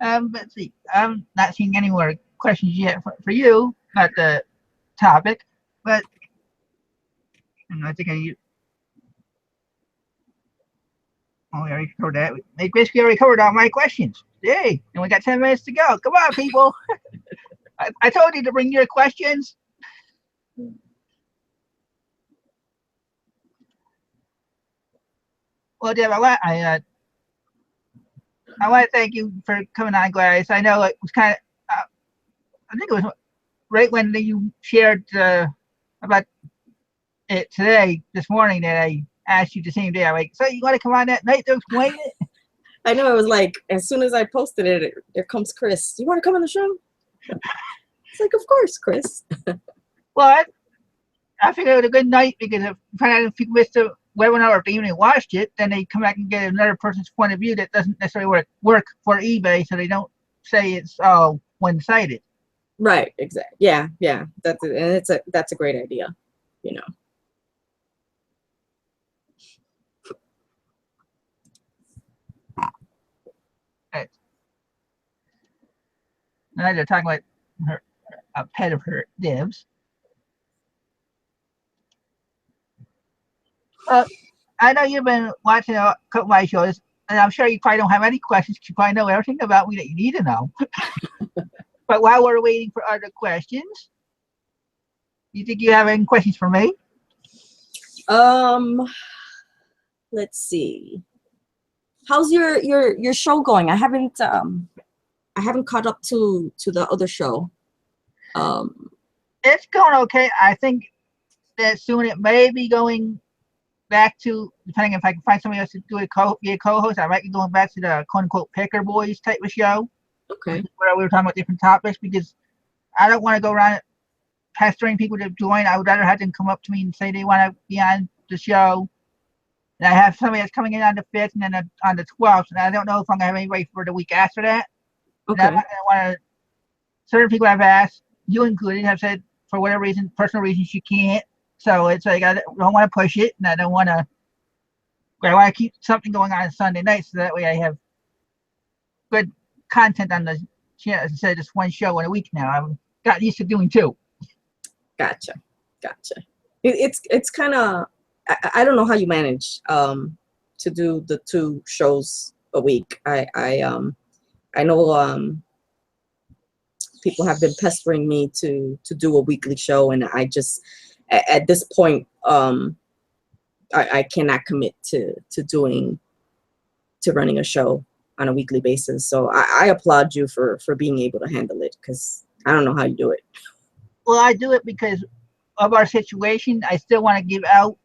Let's see. I'm not seeing any more questions yet for you about the topic, but I think we already covered that. We basically already covered all my questions. Yay! And we got 10 minutes to go. Come on, people. I told you to bring your questions. Well, Deb, I want to thank you for coming on, Gladys. I know it was kind of, I think it was right when you shared about it this morning, that I asked you the same day. I'm like, so you want to come on that night to explain it? I know, it was like, as soon as I posted it, there comes Chris. You want to come on the show? It's like, of course, Chris. Well, I figured it was a good night, because if you missed the webinar or if they even watched it, then they come back and get another person's point of view that doesn't necessarily work for eBay, so they don't say it's one-sided. Right. Exactly. Yeah. Yeah. That's a great idea. You know. Right. Now they're talking about her, a pet of her, Dibs. I know you've been watching a couple of my shows, and I'm sure you probably don't have any questions. You probably know everything about me that you need to know. But while we're waiting for other questions, you think you have any questions for me? Let's see. How's your show going? I haven't caught up to the other show. It's going okay. I think that soon it may be going back to, depending if I can find somebody else to do be a co-host, I might be going back to the quote unquote Picker Boys type of show. Okay. Where we were talking about different topics, because I don't want to go around pestering people to join. I would rather have them come up to me and say they want to be on the show. And I have somebody that's coming in on the 5th and then on the 12th, and I don't know if I'm going to have anybody for the week after that. Okay. And I'm not going to want to, certain people have asked, you included, have said for whatever reason, personal reasons, you can't. So it's like I don't want to push it, and I want to keep something going on Sunday night, so that way I have good content on the channel instead of just one show in a week now. I've got used to doing two. Gotcha. It's kind of, I don't know how you manage to do the 2 shows a week. I know people have been pestering me to do a weekly show, and I just at this point I cannot commit to running a show on a weekly basis. So I applaud you for being able to handle it, because I don't know how you do it. Well, I do it because of our situation. I still want to give out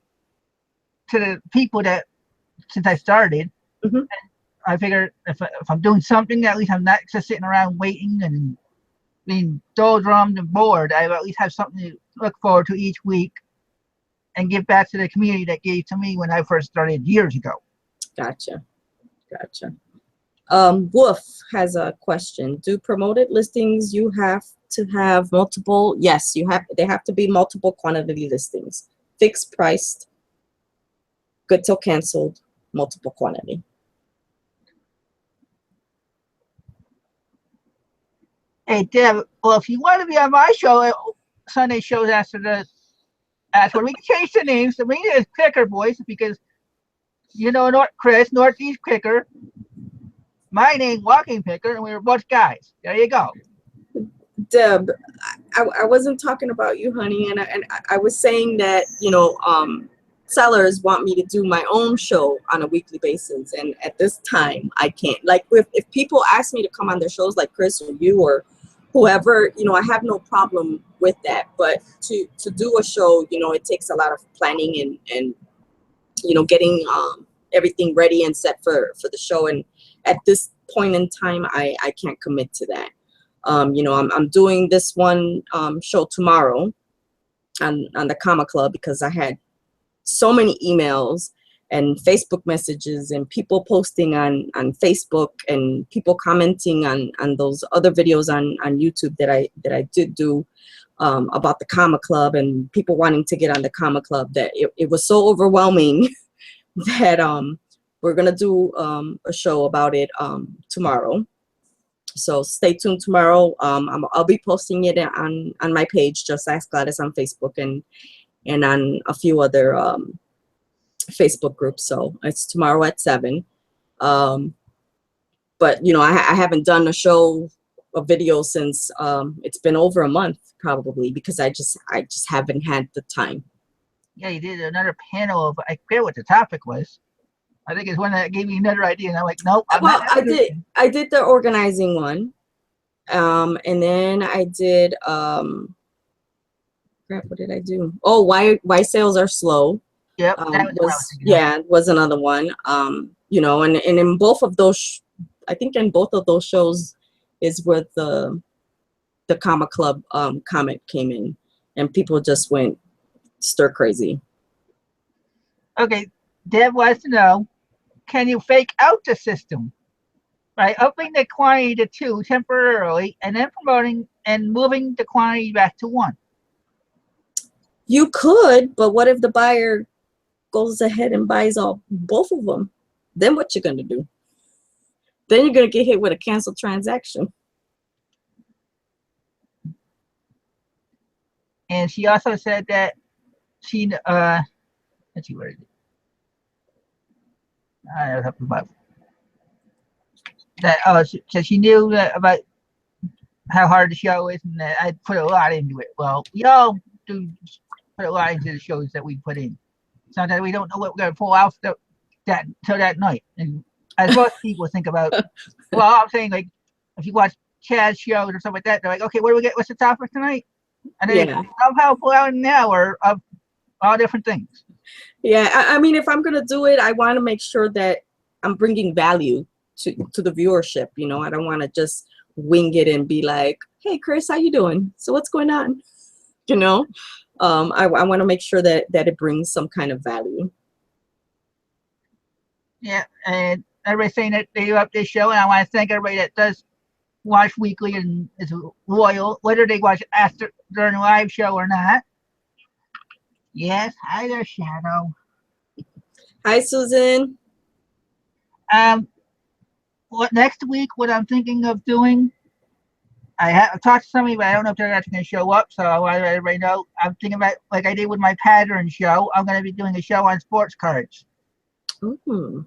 to the people that, since I started, Mm-hmm. I figure if I'm doing something, at least I'm not just sitting around waiting and being doldrummed and bored. I at least have something to look forward to each week and give back to the community that gave to me when I first started years ago. Gotcha. Wolf has a question. Do promoted listings you have to have multiple? Yes, they have to be multiple quantity listings, fixed priced, good till canceled, multiple quantity. Hey, Deb, well, if you want to be on my show, Sunday shows after when we can change the names. The main is Picker Boys, because Chris, Northeast Picker, my name Walking Picker, and we were both guys. There you go. Deb, I wasn't talking about you, honey, and I was saying that sellers want me to do my own show on a weekly basis, and at this time I can't. Like, if people ask me to come on their shows, like Chris or you or whoever, I have no problem with that. But to do a show, it takes a lot of planning and getting everything ready and set for the show. And at this point in time, I can't commit to that. I'm doing this one show tomorrow on the Comma Club, because I had so many emails and Facebook messages and people posting on Facebook and people commenting on those other videos on YouTube that I did do about the Comma Club, and people wanting to get on the Comma Club, that it was so overwhelming that we're gonna do a show about it tomorrow. So stay tuned tomorrow. I'll be posting it on my page, Just Ask Gladys, on Facebook, and on a few other Facebook groups. So it's tomorrow at 7. But I haven't done a video since it's been over a month, probably, because I just haven't had the time. Yeah, you did another panel of, I forget what the topic was. I think it's one that gave me another idea, and I'm like, nope. I did the organizing one, and then I did crap, what did I do? Oh, why sales are slow. Yep, was another one. And in both of those, I think in both of those shows is where the Comma Club comment came in, and people just went stir crazy. Okay, Deb wants to know, can you fake out the system? by upping the quantity to 2 temporarily and then promoting and moving the quantity back to 1. You could, but what if the buyer goes ahead and buys both of them? Then what you gonna do? Then you're gonna get hit with a canceled transaction. And she also said that she let's see, where is it? I was up above. That so she knew that about how hard the show is, and that I put a lot into it. Well, we all do put a lot into the shows that we put in. Sometimes we don't know what we're gonna pull out that till that night. And as most people think about, well, I'm saying, like, if you watch Chad's shows or something like that, they're like, okay, what do we get? What's the topic tonight? And then somehow pull out an hour of all different things. Yeah, I mean, if I'm gonna do it, I want to make sure that I'm bringing value to the viewership. You know, I don't want to just wing it and be like, "Hey, Chris, how you doing? So what's going on?" You know, I want to make sure that it brings some kind of value. Yeah, and everybody's saying that they love this show, and I want to thank everybody that does watch weekly and is loyal, whether they watch after during a live show or not. Yes, hi there, Shadow. Hi, Susan. What next week? What I'm thinking of doing, I have talked to somebody, but I don't know if they're actually going to show up. So I want to let everybody know. I'm thinking about, like I did with my pattern show, I'm going to be doing a show on sports cards. Ooh.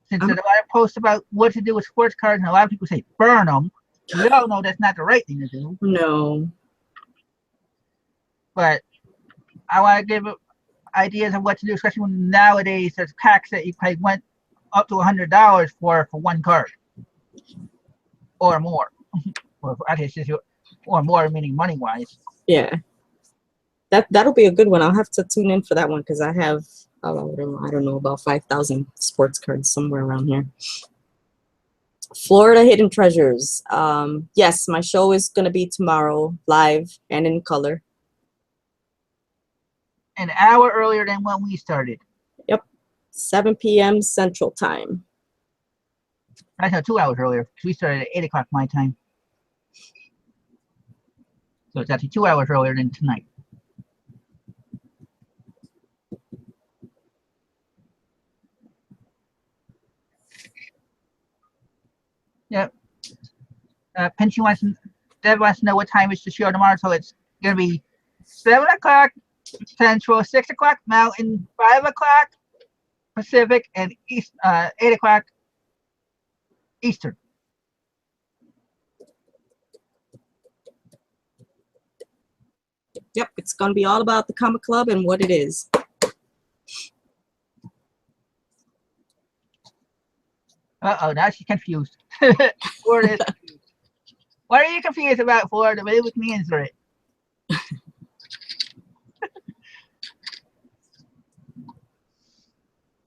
Since there's a lot of posts about what to do with sports cards, and a lot of people say burn them. We all know that's not the right thing to do. No. But I want to give ideas of what to do, especially when nowadays there's packs that you pay went up to $100 for one card or more. Or I guess just or more, meaning money wise. Yeah, that'll be a good one. I'll have to tune in for that one because I have I don't know, about 5,000 sports cards somewhere around here. Florida Hidden Treasures. Yes, my show is gonna be tomorrow, live and in color. An hour earlier than when we started. Yep, 7 p.m. Central Time. I know 2 hours earlier because we started at 8 o'clock my time. So it's actually 2 hours earlier than tonight. Yep. Deb wants to know what time is the show tomorrow. So it's going to be 7 o'clock Central, 6 o'clock Mountain, 5 o'clock Pacific, and 8 o'clock Eastern. Yep, it's going to be all about the comic club and what it is. Uh-oh, now she's confused. Florida is confused. What are you confused about, Florida? Maybe we can answer it.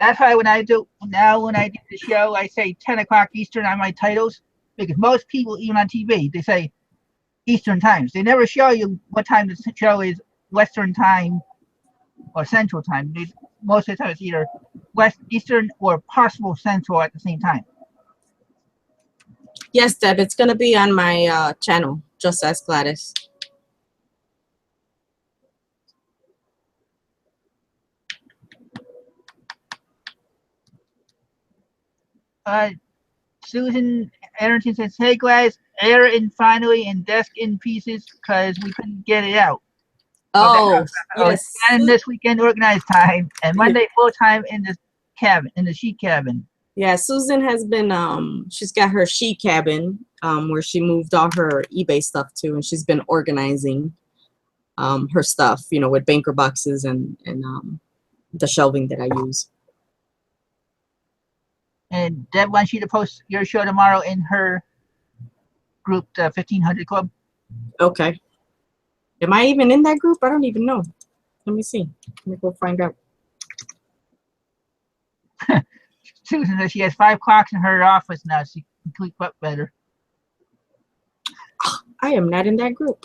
That's why when I do the show, I say 10 o'clock Eastern on my titles, because most people, even on TV, they say Eastern times. They never show you what time the show is, Western time or Central time. Most of the time it's either Eastern or possible Central at the same time. Yes, Deb, it's going to be on my channel, Just Ask Gladys. Susan Arrington says, hey Gladys, air in finally and desk in pieces because we couldn't get it out. Oh, yes. And this weekend organized time and Monday full time in the cabin, in the sheet cabin. Yeah, Susan has been she's got her she cabin where she moved all her eBay stuff to, and she's been organizing her stuff, you know, with banker boxes and the shelving that I use. And Deb wants you to post your show tomorrow in her group, the 1500 Club. Okay. Am I even in that group? I don't even know. Let me see. Let me go find out. Susan says she has 5 clocks in her office now. She can sleep up better. I am not in that group.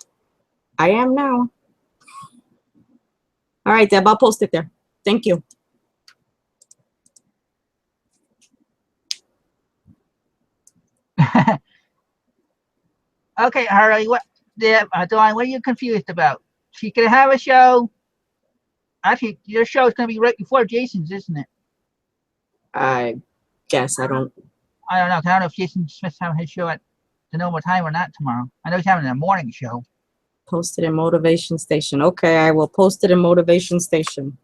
I am now. All right, Deb, I'll post it there. Thank you. Okay, Harley, Dawn, what are you confused about? She's gonna have a show. Actually, your show's gonna be right before Jason's, isn't it? I guess I don't. I don't know. 'Cause I don't know if Jason Smith's having his show at the normal time or not tomorrow. I know he's having a morning show. Posted in Motivation Station. Okay, I will post it in Motivation Station.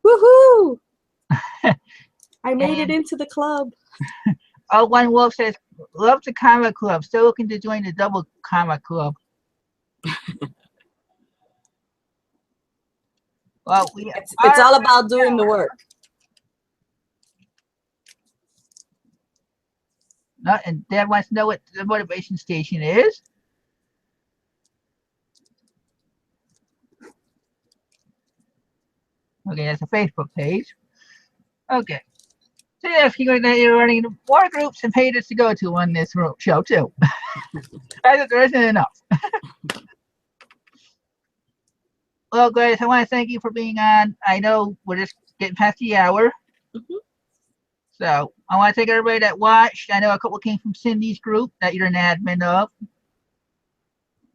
Woohoo! I made it into the club. Oh, One Wolf says, love the comic club. Still looking to join the double comic club. Well, It's all about doing the work. And Dad wants to know what the motivation station is. Okay, that's a Facebook page. Okay. So yes, you're running more groups and pages to go to on this show too. There isn't enough. Well, Gladys, I want to thank you for being on. I know we're just getting past the hour. Mm-hmm. So I want to thank everybody that watched. I know a couple came from Cindy's group that you're an admin of.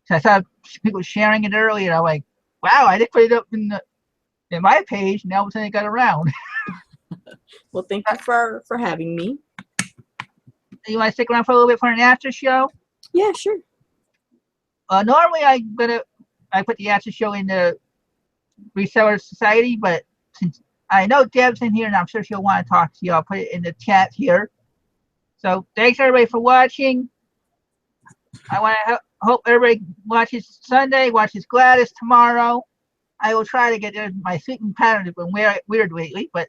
So I saw people sharing it earlier. I'm like, wow, I did put it up in my page, and all of a sudden it got around. Well, thank you for having me. You want to stick around for a little bit for an after show? Yeah, sure. Normally I put the after show in the Reseller Society, but since I know Deb's in here and I'm sure she'll want to talk to you, I'll put it in the chat here. So thanks everybody for watching. I want to hope everybody watches Sunday, watches Gladys tomorrow. I will try to get there. My sleeping pattern has been weird lately, but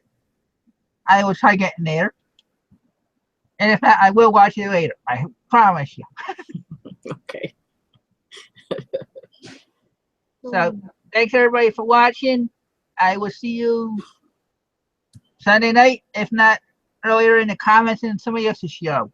I will try getting there. And if not, I will watch it later. I promise you. Okay. So thanks everybody for watching. I will see you Sunday night, if not earlier in the comments in somebody else's show.